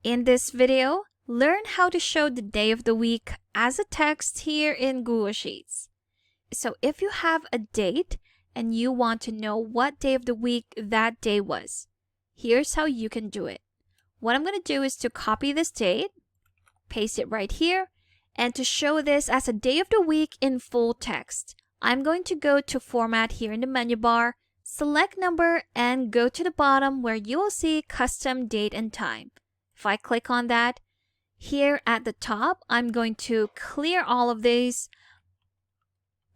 In this video, learn how to show the day of the week as a text here in Google Sheets. So if you have a date and you want to know what day of the week that day was, here's how you can do it. What I'm going to do is to copy this date, paste it right here, and to show this as a day of the week in full text, I'm going to go to Format here in the menu bar, select Number, and go to the bottom where you will see Custom Date and Time. If I click on that, here at the top, I'm going to clear all of these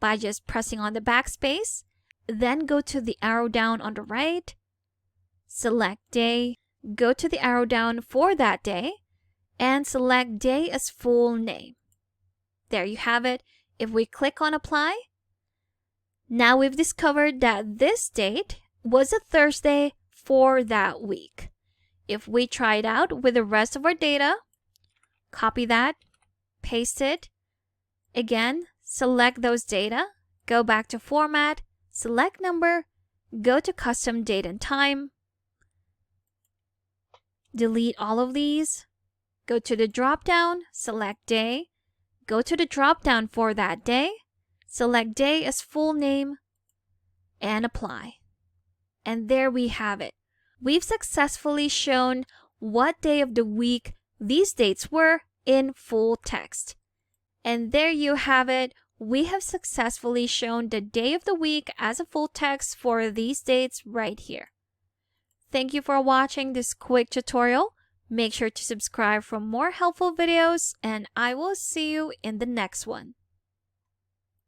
by just pressing on the backspace. Then go to the arrow down on the right, select Day, go to the arrow down for that day, and select Day as full name. There you have it. If we click on Apply, now we've discovered that this date was a Thursday for that week. If we try it out with the rest of our data, copy that, paste it, again, select those data, go back to Format, select Number, go to Custom Date and Time, delete all of these, go to the drop-down, select Day, go to the drop-down for that day, select Day as full name, and Apply. And there we have it. We've successfully shown what day of the week these dates were in full text. And there you have it. We have successfully shown the day of the week as a full text for these dates right here. Thank you for watching this quick tutorial. Make sure to subscribe for more helpful videos, and I will see you in the next one.